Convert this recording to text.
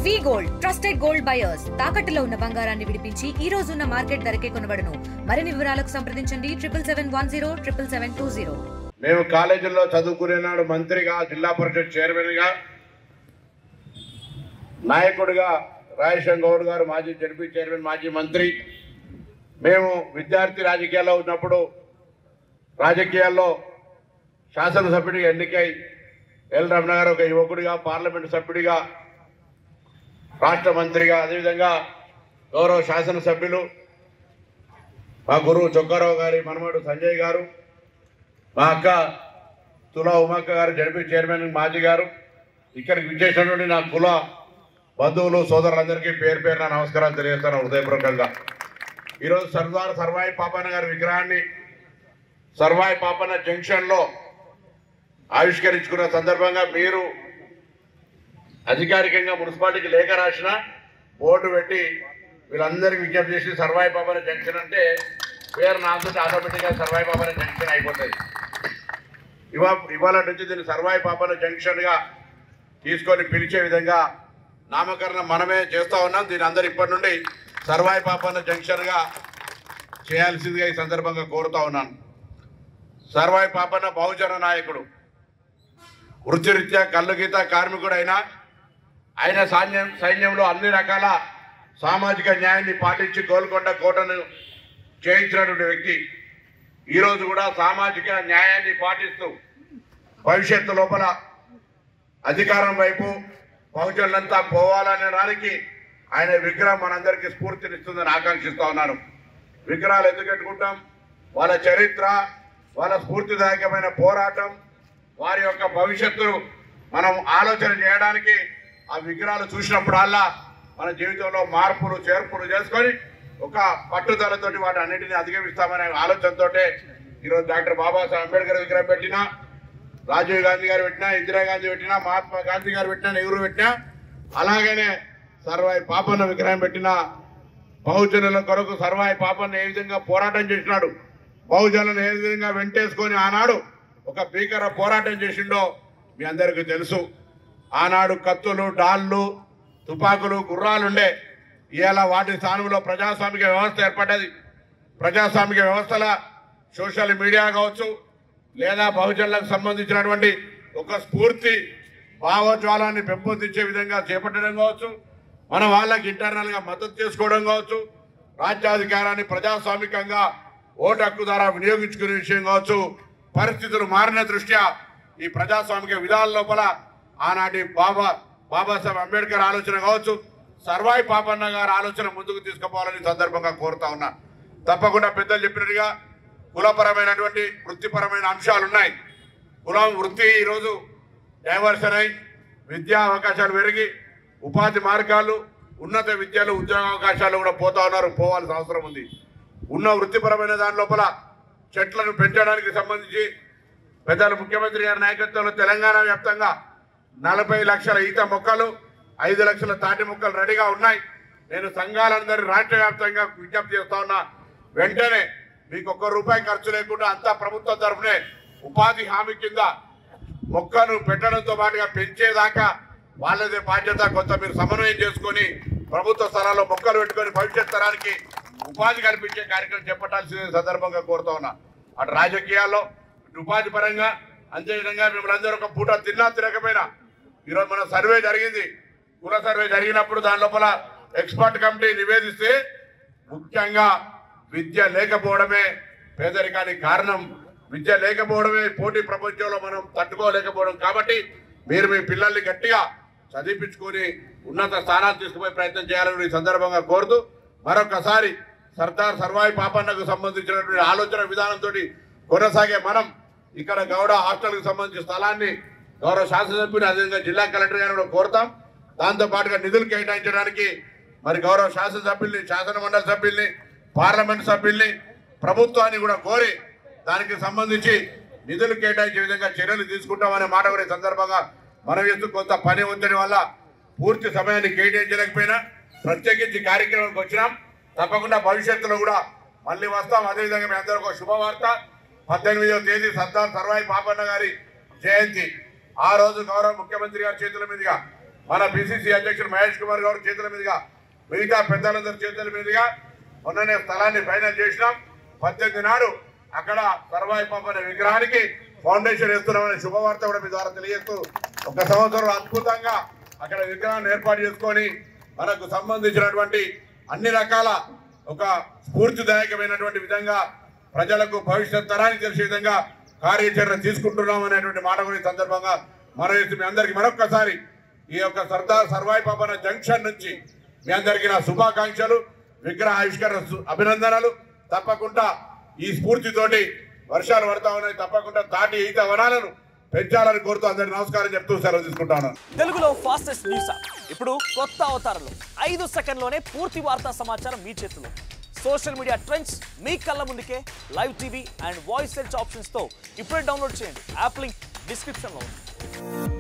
వి gold trusted gold buyers తాకట్టులో ఉన్న బంగారాన్ని విడిపించి ఈ రోజు ఉన్న మార్కెట్ ధరకే కొనబడును. మరిన్ని వివరాలకు సంప్రదించండి 77107720. మేము కాలేజీల్లో చదువుకునే నాడు మంత్రిగా, జిల్లా పరిషత్ చైర్మన్గా, నాయకుడిగా రాజశేఖర్ గౌడ్ గారు మాజీ జడ్పీ చైర్మన్, మాజీ మంత్రి. మేము విద్యార్థి రాజకీయాల్లో ఉన్నప్పుడు రాజకీయాల్లో శాసనసభ్యుడిగా ఎన్నికై ఎల్ రమణ గారు ఒక యువకుడిగా, పార్లమెంటు సభ్యుడిగా, రాష్ట్ర మంత్రిగా, అదేవిధంగా గౌరవ శాసనసభ్యులు మా గురువు చొక్కారావు గారి మనమడు సంజయ్ గారు, మా అక్క తులా ఉమాక్క గారు జడ్పీ చైర్మన్ మాజీ గారు, ఇక్కడికి విచ్చేసినటువంటి నా కుల బంధువులు సోదరులందరికీ పేరు పేరున నమస్కారాలు తెలియజేస్తాను హృదయపూర్వకంగా. ఈరోజు సర్దార్ సర్వాయి పాపన్న గారి విగ్రహాన్ని సర్వాయి పాపన్న జంక్షన్లో ఆవిష్కరించుకున్న సందర్భంగా మీరు అధికారికంగా మున్సిపాలిటీకి లేఖ రాసిన బోర్డు పెట్టి వీళ్ళందరికీ విజ్ఞప్తి చేసి సర్వాయి పాపన్న జంక్షన్ అంటే పేరు నాతో ఆటోమేటిక్గా సర్వాయి పాపన్న జంక్షన్ అయిపోతుంది. ఇవాళ నుంచి దీన్ని సర్వాయి పాపన్న జంక్షన్గా తీసుకొని పిలిచే విధంగా నామకరణం మనమే చేస్తూ ఉన్నాం. దీని అందరు ఇప్పటి నుండి సర్వాయి పాపన్న జంక్షన్గా చేయాల్సిందిగా ఈ సందర్భంగా కోరుతా ఉన్నాను. సర్వాయి పాపన్న బహుజన నాయకుడు, వృత్తిరీత్యా కళ్ళు గీత కార్మికుడైనా ఆయన సైన్యంలో అన్ని రకాల సామాజిక న్యాయాన్ని పాటించి గోల్కొండ కోటను చేయించినటువంటి వ్యక్తి. ఈరోజు కూడా సామాజిక న్యాయాన్ని పాటిస్తూ భవిష్యత్తు లోపల అధికారం వైపు బహుజనులంతా పోవాలనడానికి ఆయన విగ్రహం మనందరికీ స్ఫూర్తినిస్తుందని ఆకాంక్షిస్తూ ఉన్నాను. విగ్రహాలు ఎందుకు పెట్టుకుంటాం? వాళ్ళ చరిత్ర, వాళ్ళ స్ఫూర్తిదాయకమైన పోరాటం, వారి యొక్క భవిష్యత్తును మనం ఆలోచన చేయడానికి ఆ విగ్రహాలు చూసినప్పుడల్లా మన జీవితంలో మార్పులు చేర్పులు చేసుకొని ఒక పట్టుదలతోటి వాటి అన్నింటినీ అధిగమిస్తామనే ఆలోచనతో ఈరోజు డాక్టర్ బాబాసాహెబ్ అంబేద్కర్ విగ్రహం పెట్టినా, రాజీవ్ గాంధీ గారు పెట్టినా, ఇందిరాగాంధీ పెట్టినా, మహాత్మా గాంధీ గారు పెట్టినా, నెహ్రూ పెట్టినా, అలాగనే సర్వాయి పాపన్న విగ్రహం పెట్టినా, బహుజనుల కొరకు సర్వాయి పాపన్న ఏ విధంగా పోరాటం చేసినాడు, బహుజనులను ఏ విధంగా వెంటేసుకొని ఆనాడు ఒక భీకర పోరాటం చేసిండో మీ అందరికీ తెలుసు. ఆనాడు కత్తులు, డాళ్ళు, తుపాకులు, గుర్రాలుండే. ఇవాళ వాటి స్థానంలో ప్రజాస్వామిక వ్యవస్థ ఏర్పడ్డది. ప్రజాస్వామిక వ్యవస్థల సోషల్ మీడియా కావచ్చు, లేదా బహుజనులకు సంబంధించినటువంటి ఒక స్ఫూర్తి భావోజ్వాలాన్ని పెంపొందించే విధంగా చేపట్టడం కావచ్చు, మన వాళ్ళకి ఇంటర్నల్గా మద్దతు చేసుకోవడం కావచ్చు, రాజ్యాధికారాన్ని ప్రజాస్వామికంగా ఓటు హక్కు ద్వారా వినియోగించుకునే విషయం కావచ్చు, పరిస్థితులు మారిన దృష్ట్యా ఈ ప్రజాస్వామిక విధానాల లోపల ఆనాటి బాబాసాహెబ్ అంబేద్కర్ ఆలోచన కావచ్చు, సర్వాయి పాపన్న గారి ఆలోచన ముందుకు తీసుకుపోవాలని సందర్భంగా కోరుతా ఉన్నా. తప్పకుండా పెద్దలు చెప్పినట్టుగా కులపరమైనటువంటి వృత్తిపరమైన అంశాలు ఉన్నాయి. కులం వృత్తి ఈరోజు డైవర్షన్ అయి విద్యా అవకాశాలు పెరిగి ఉపాధి మార్గాలు, ఉన్నత విద్యలు, ఉద్యోగ అవకాశాలు కూడా పోతా ఉన్నారు. పోవాల్సిన అవసరం ఉంది. ఉన్న వృత్తిపరమైన దాని లోపల చెట్లను పెంచడానికి సంబంధించి పెద్దలు ముఖ్యమంత్రి గారి నాయకత్వంలో తెలంగాణ వ్యాప్తంగా 40 లక్షల ఈత మొక్కలు, 5 లక్షల తాటి మొక్కలు రెడీగా ఉన్నాయి. నేను సంఘాలందరి రాష్ట్ర వ్యాప్తంగా విజ్ఞప్తి చేస్తా ఉన్నా, వెంటనే మీకు ₹1 ఖర్చు లేకుండా అంతా ప్రభుత్వం తరఫునే ఉపాధి హామీ కింద మొక్కను పెట్టడంతో పాటుగా పెంచేదాకా వాళ్ళదే బాధ్యత. కొంత మీరు సమన్వయం చేసుకొని ప్రభుత్వ స్థలాల్లో మొక్కలు పెట్టుకొని భవిష్యత్ తరానికి ఉపాధి కల్పించే కార్యక్రమం చేపట్టాల్సిన సందర్భంగా కోరుతా ఉన్నా. అటు రాజకీయాల్లో, ఇటు ఉపాధి పరంగా, అంతేవిధంగా మిమ్మల్ని అందరూ ఒక పూట తిన్నా తినకపోయినా ఈరోజు మన సర్వే జరిగింది. కుల సర్వే జరిగినప్పుడు దాని లోపల ఎక్స్పర్ట్ కమిటీ నివేదిస్తే ముఖ్యంగా విద్య లేకపోవడమే పేదరికానికి కారణం. విద్య లేకపోవడమే పోటీ ప్రపంచంలో మనం తట్టుకోలేకపోవడం. కాబట్టి మీరు మీ పిల్లల్ని గట్టిగా చదివించుకొని ఉన్నత స్థానాలు తీసుకుపోయే ప్రయత్నం చేయాలని ఈ సందర్భంగా కోరుతూ మరొకసారి సర్దార్ సర్వాయి పాపన్నకు సంబంధించినటువంటి ఆలోచన విధానంతో కొనసాగే మనం ఇక్కడ గౌడ హాస్టల్కి సంబంధించిన స్థలాన్ని గౌరవ శాసనసభ్యుని, అదేవిధంగా జిల్లా కలెక్టర్ గారిని కూడా కోరుతాం. దాంతోపాటుగా నిధులు కేటాయించడానికి మరి గౌరవ శాసనసభ్యుల్ని, శాసన మండలి సభ్యుల్ని, పార్లమెంట్ సభ్యుల్ని, ప్రభుత్వాన్ని కూడా కోరి దానికి సంబంధించి నిధులు కేటాయించే విధంగా చర్యలు తీసుకుంటామనే మాట కూడా ఈ సందర్భంగా మనం చేస్తూ కొంత పని ఒత్తిడి వల్ల పూర్తి సమయాన్ని కేటాయించలేకపోయినా ప్రత్యేకించి కార్యక్రమానికి వచ్చినాం. తప్పకుండా భవిష్యత్తులో కూడా మళ్ళీ వస్తాం. అదేవిధంగా మీ అందరూ ఒక శుభవార్త, 18వ తేదీ సర్దార్ సర్వాయి పాపన్న గారి జయంతి. ఆ రోజు గౌరవ ముఖ్యమంత్రి గారి చేతుల మీదుగా మన పిసిసి అధ్యక్షుడు మహేష్ కుమార్ గారి చేతుల మీదుగా మిగతా పెద్దలందరి చేతుల మీదుగా మొన్ననే స్థలాన్ని ఫైనల్ చేసినాం. 18 నాడు అక్కడ సర్వాయి పాపన్న విగ్రహానికి ఫౌండేషన్ వేస్తున్నామనే శుభవార్త కూడా మీ ద్వారా తెలియజేస్తూ 1 సంవత్సరం అద్భుతంగా అక్కడ విగ్రహాన్ని ఏర్పాటు చేసుకొని మనకు సంబంధించినటువంటి అన్ని రకాల ఒక స్ఫూర్తిదాయకమైనటువంటి విధంగా ప్రజలకు భవిష్యత్ తరానికి తెలిసే విధంగా కార్యాచరణ తీసుకుంటున్నాం అనేటువంటి మాట గురించి సందర్భంగా మనవేసి మీ అందరికీ మరొక్కసారి ఈ యొక్క సర్దార్ సర్వాయి పాపన్న జంక్షన్ నుంచి మీ అందరికీ నా శుభాకాంక్షలు, విగ్రహ ఆవిష్కరణ అభినందనలు. తప్పకుండా ఈ స్ఫూర్తితోటి వర్షాలు పడతా ఉన్నాయి, తప్పకుండా తాటి ఈత వనాలను పెంచాలని కోరుతూ అందరికి నమస్కారం చెప్తూ సెలవు తీసుకుంటాను. తెలుగులో ఫాస్టెస్ట్ న్యూస్ ఇప్పుడు కొత్త అవతారంలో 5 సెకండ్లోనే పూర్తి వార్తా సమాచారం మీ చేతిలో. సోషల్ మీడియా ట్రెండ్స్ మీ కళ్ళ ముందుకే live TV and voice search options తో ఇప్పుడే డౌన్లోడ్ చేయండి. యాప్ లింక్ డిస్క్రిప్షన్ లో ఉంది.